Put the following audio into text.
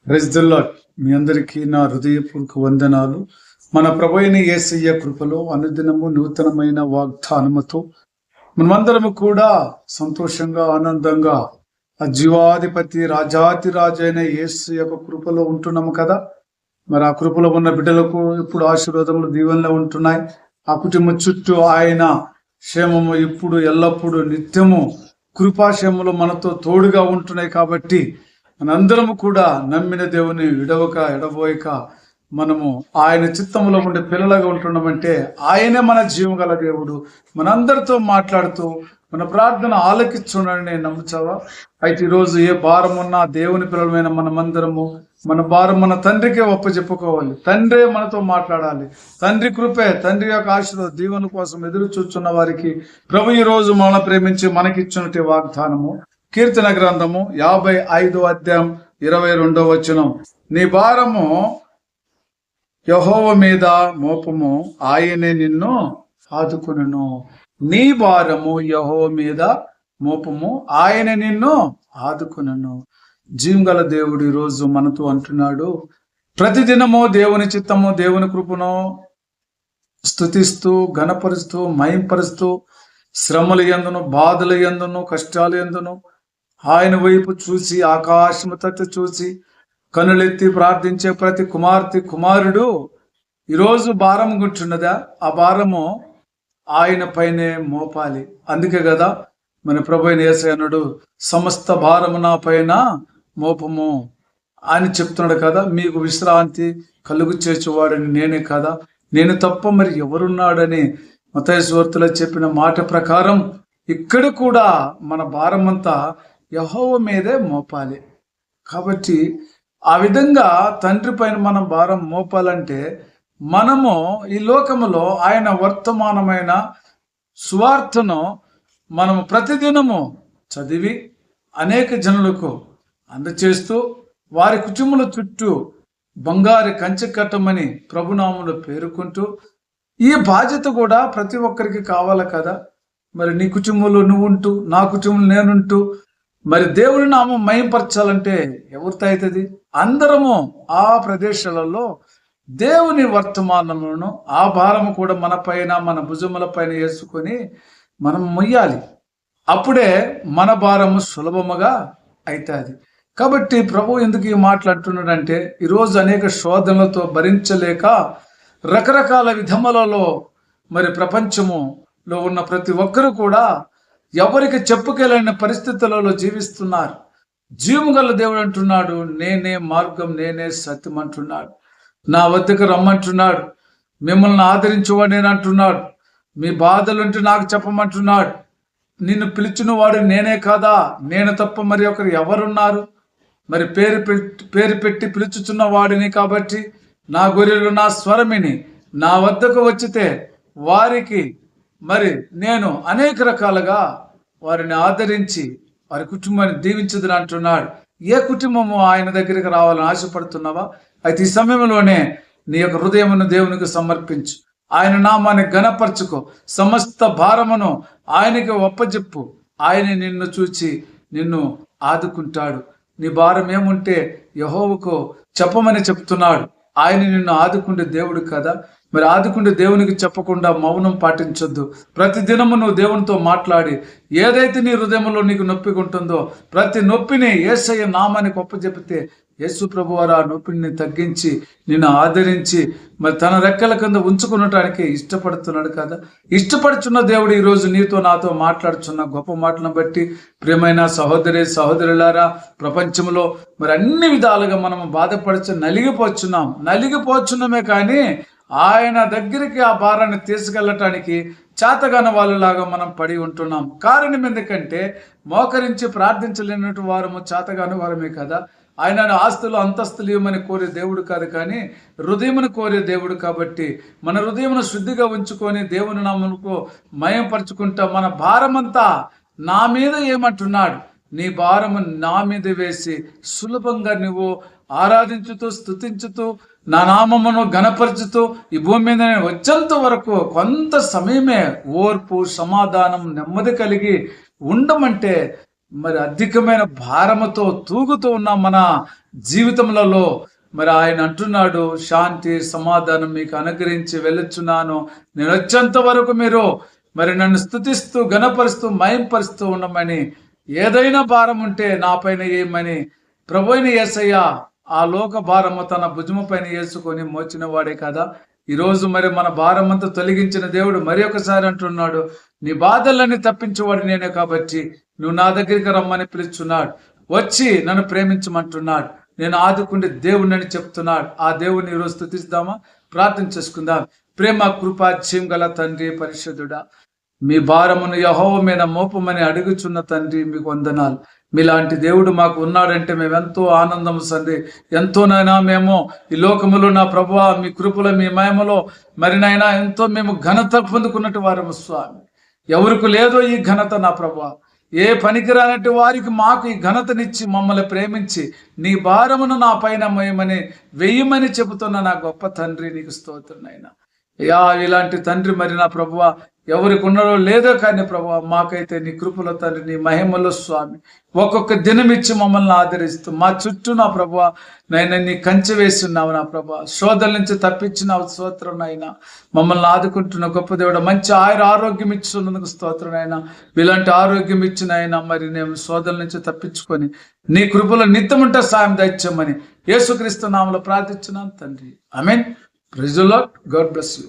Praise the lord. మీ అందరికీ నా హృదయపూర్వక వందనాలు. మన ప్రభువైన యేసయ్య కృపలో అనుదినము నూతనమైన వాగ్దానముతో మనమందరము కూడా సంతోషంగా ఆనందంగా ఆ జీవాధిపతి రాజాతి రాజైన యేసు యొక్క కృపలో ఉంటున్నాము కదా. మరి ఆ కృపలో ఉన్న బిడ్డలకు ఇప్పుడు ఆశీర్వాదములు దీవెనలు ఉంటున్నాయి. ఆ కుటుంబం చుట్టూ ఆయన క్షేమము ఇప్పుడు ఎల్లప్పుడూ నిత్యము కృపాక్షేమములు మనతో తోడుగా ఉంటున్నాయి. కాబట్టి మనందరము కూడా నమ్మిన దేవుని విడవక ఎడబోయక మనము ఆయన చిత్తములో ఉండే పిల్లలుగా ఉంటున్నామంటే ఆయనే మన జీవగల దేవుడు. మనందరితో మాట్లాడుతూ మన ప్రార్థన ఆలకించున్నాడని నేను నమ్ముచావా? అయితే ఈరోజు ఏ భారం ఉన్నా దేవుని పిల్లలమైన మనమందరము మన భారం మన తండ్రికే ఒప్పచెప్పుకోవాలి. తండ్రే మనతో మాట్లాడాలి. తండ్రి కృపే, తండ్రి యొక్క ఆశీర్వాద దీవెన కోసం ఎదురు చూస్తున్న వారికి ప్రభు ఈ రోజు మనల్ని ప్రేమించి మనకిచ్చినట్టు వాగ్దానము కీర్తన గ్రంథము 55వ అధ్యాయం 22వ వచనం. నీ భారము యెహోవా మీద మోపము, ఆయనే నిన్ను ఆదుకొనును. నీ భారము యెహోవా మీద మోపము, ఆయన నిన్ను ఆదుకొనును. జీవంగల దేవుడు ఈరోజు మనతో అంటున్నాడు, ప్రతిదినము దేవుని చిత్తము దేవుని కృపను స్తుతిస్తూ ఘనపరుస్తూ మహింపరుస్తూ శ్రమల యందును బాధల యందును కష్టాల యందును ఆయన వైపు చూసి ఆకాశము తట్టు చూసి కనులెత్తి ప్రార్థించే ప్రతి కుమార్తె కుమారుడు ఈరోజు భారం గుంటున్నదా? ఆ భారము ఆయన పైనే మోపాలి. అందుకే కదా మన ప్రభు అయిన యేసయ్య అన్నాడు, సమస్త భారము నా పైన మోపము అని చెప్తున్నాడు కదా. మీకు విశ్రాంతి కలుగు చేసేవాడని నేనే కదా, నేను తప్ప మరి ఎవరున్నాడని మత్తయి సువార్తలో చెప్పిన మాట ప్రకారం ఇక్కడ కూడా మన భారం అంతా యెహోవా మీదే మోపాలి. కాబట్టి ఆ విధంగా తండ్రి పైన మనం భారం మోపాలంటే మనము ఈ లోకములో ఆయన వర్తమానమైన సువార్తను మనము ప్రతిదినము చదివి అనేక జనులకు అందచేస్తూ వారి కుటుంబాల చుట్టూ బంగారు కంచె కట్టమని ప్రభునామములో పేర్కొంటూ ఈ బాధ్యత కూడా ప్రతి ఒక్కరికి కావాలి కదా. మరి నీ కుటుంబంలో నువ్వు ఉంటూ నా కుటుంబంలో నేనుంటూ మరి దేవుని నామం మహింపరచాలంటే ఎవరితో అవుతుంది? అందరము ఆ ప్రదేశాలలో దేవుని వర్తమానములను ఆ భారము కూడా మన పైన మన భుజముల పైన వేసుకొని మనం మొయ్యాలి. అప్పుడే మన భారము సులభముగా అవుతుంది. కాబట్టి ప్రభు ఎందుకు ఈ మాట్లాడుతున్నాడంటే ఈరోజు అనేక శోధనలతో భరించలేక రకరకాల విధములలో మరి ప్రపంచములో ఉన్న ప్రతి ఒక్కరు కూడా ఎవరికి చెప్పుకెళ్ళని పరిస్థితులలో జీవిస్తున్నారు. జీవగల దేవుడు అంటున్నాడు, నేనే మార్గం నేనే సత్యం అంటున్నాడు. నా వద్దకు రమ్మంటున్నాడు, మిమ్మల్ని ఆదరించేవాడు నేను అంటున్నాడు, మీ బాధలుంటే నాకు చెప్పమంటున్నాడు. నిన్ను పిలిచిన వాడు నేనే కాదా, నేను తప్ప మరి ఒకరు ఎవరున్నారు? మరి పేరు పెట్టి పిలుచుచున్న వాడిని. కాబట్టి నా గొర్రెలు నా స్వరమిని నా వద్దకు వచ్చితే వారికి మరి నేను అనేక రకాలుగా వారిని ఆదరించి వారి కుటుంబాన్ని దీవించదని అంటున్నాడు. ఏ కుటుంబము ఆయన దగ్గరికి రావాలని ఆశపడుతున్నావా? అయితే ఈ సమయంలోనే నీ యొక్క హృదయమును దేవునికి సమర్పించు, ఆయన నామాన్ని ఘనపరచుకో, సమస్త భారమును ఆయనకి ఒప్పజెప్పు. ఆయన నిన్ను చూచి నిన్ను ఆదుకుంటాడు. నీ భారం ఏముంటే యెహోవాకు చెప్పమని చెప్తున్నాడు. ఆయన నిన్ను ఆదుకుండే దేవుడు కదా. మరి ఆదుకుండే దేవునికి చెప్పకుండా మౌనం పాటించొద్దు. ప్రతిదినము నువ్వు దేవునితో మాట్లాడి ఏదైతే నీ హృదయంలో నీకు నొప్పిగా ఉంటుందో ప్రతి నొప్పిని యేసయ్య నామానికి ఒప్పజెపితే యేసు ప్రభువారు ఆ నొప్పిని తగ్గించి నిన్ను ఆదరించి మరి తన రెక్కల కింద ఉంచుకునటానికి ఇష్టపడుతున్నాడు కదా. ఇష్టపడుచున్న దేవుడు ఈరోజు నీతో నాతో మాట్లాడుచున్న గొప్ప మాటలను బట్టి ప్రియమైన సహోదరులారా, ప్రపంచంలో మరి అన్ని విధాలుగా మనం నలిగిపోచున్నామే కానీ ఆయన దగ్గరికి ఆ భారాన్ని తీసుకెళ్ళటానికి చేతగాని వాళ్ళలాగా మనం పడి ఉంటున్నాం. కారణం ఎందుకంటే మోకరించి ప్రార్థించలేనట్టు వారము చేతగాని వారమే కదా. ఆయన ఆస్తులు అంతస్తులు ఇవ్వమని కోరే దేవుడు కాదు, కానీ హృదయమును కోరే దేవుడు. కాబట్టి మన హృదయమును శుద్ధిగా ఉంచుకొని దేవుని నామముకు మయంపరుచుకుంటా మన భారమంతా నా మీద ఏమంటున్నాడు, నీ భారము నా మీద వేసి సులభంగా నువ్వు ఆరాధించుతూ స్తుతించుతూ నా నామమును ఘనపరచుతూ ఈ భూమి మీద నేను వచ్చేంత వరకు కొంత సమయమే ఓర్పు సమాధానం నెమ్మది కలిగి ఉండమంటే మరి అధికమైన భారముతో తూగుతూ ఉన్న మన జీవితములలో మరి ఆయన అంటున్నాడు, శాంతి సమాధానం మీకు అనుగ్రహించి వెళ్ళొచ్చున్నాను, నేను వచ్చేంత వరకు మీరు మరి నన్ను స్తుతిస్తూ గణపరుస్తూ మయంపరుస్తూ ఉండమని, ఏదైనా భారం ఉంటే నా పైన ఏమని ప్రభువైన యేసయ్య ఆ లోక భారము తన భుజము పైన వేసుకొని మోచిన వాడే కదా. ఈరోజు మరి మన భారం అంతా తొలగించిన దేవుడు మరి ఒకసారి అంటున్నాడు, నీ బాధలన్నీ తప్పించేవాడు నేనే కాబట్టి నువ్వు నా దగ్గరికి రమ్మని పిలుచున్నాడు, వచ్చి నన్ను ప్రేమించమంటున్నాడు, నేను ఆదుకుంటే దేవుడిని చెప్తున్నాడు. ఆ దేవుడిని ఈరోజు స్తుతిస్తామా, ప్రార్థన చేసుకుందాం. ప్రేమ కృప జీవం గల తండ్రి పరిశుద్ధుడా, మీ భారమును యెహోవా మీద మోపమని అడుగుచున్న తండ్రి మీకు వందనాలు. మీలాంటి దేవుడు మాకు ఉన్నాడంటే మేము ఎంతో ఆనందం సంది, ఎంతోనైనా మేము ఈ లోకములో నా ప్రభువా మీ కృపలో మీ మహిమలో మరి నైనా ఎంతో మేము ఘనత పొందుకున్నట్టు వారము స్వామి. ఎవరికి లేదో ఈ ఘనత నా ప్రభువా, ఏ పనికిరానట్టు వారికి మాకు ఈ ఘనతనిచ్చి మమ్మల్ని ప్రేమించి నీ భారమును నా పైన మోయమని వెయ్యమని చెబుతున్న నా గొప్ప తండ్రి నీకు స్తోత్రం నాయనా. ఇలాంటి తండ్రి మరి నా ప్రభువా ఎవరికి ఉన్నారో లేదో కానీ ప్రభువా, మాకైతే నీ కృపలో తండ్రి నీ మహిమలో స్వామి ఒక్కొక్క దినం ఇచ్చి మమ్మల్ని ఆదరిస్తూ మా చుట్టూ నా ప్రభువా నైనా నీ కంచె వేస్తున్నావు నా ప్రభువా, శోధల నుంచి తప్పించిన స్తోత్రం నాయనా. మమ్మల్ని ఆదుకుంటున్న గొప్ప దేవుడు, మంచి ఆరోగ్యం ఇచ్చినందుకు స్తోత్రం నాయనా. ఇలాంటి ఆరోగ్యం ఇచ్చిన ఆయన మరి నేను శోధల నుంచి తప్పించుకొని నీ కృపలో నిత్యముంటే సాయం దయచేయమని యేసుక్రీస్తు నామములో ప్రార్థించున్నాను తండ్రి, ఆమేన్. Praise the lord. God bless you.